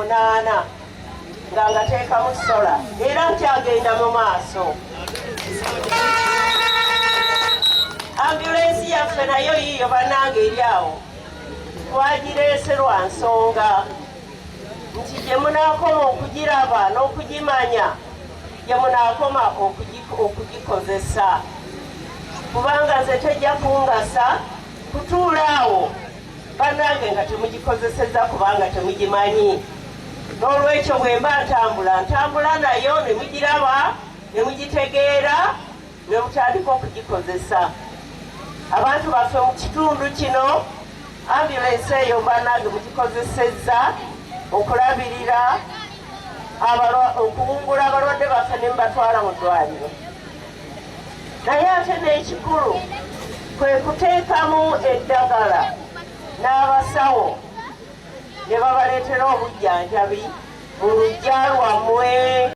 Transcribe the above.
8 nga ngateekamu sola era nkyagenda mu maaso. Ambulensi yaffe nayo yiyo bannange eri awo twagireese lwa nsonga nti gye munaakoma okugiraba n'okugimanya gye munaakoma okugikozesa, kubanga nze tejja kungasa kutuula awo bannange nga temugikozesezza kubanga temugimanyi. N'olwekyo bwe mba ntambula nayo ne mugiraba ne mugitegeera ne mutandika okugikozesa. Abantu baffe mu kitundu kino ambulensi eyo bannange mugikozesezza okulabirira okuwungula abalwadde baffe ne mubatwala mu ddwaliro. Naye ate n'ekikulu kwe kuteekamu eddagala n'abasawo ne babaleetera obujjanjabi mu luggya lwammwe.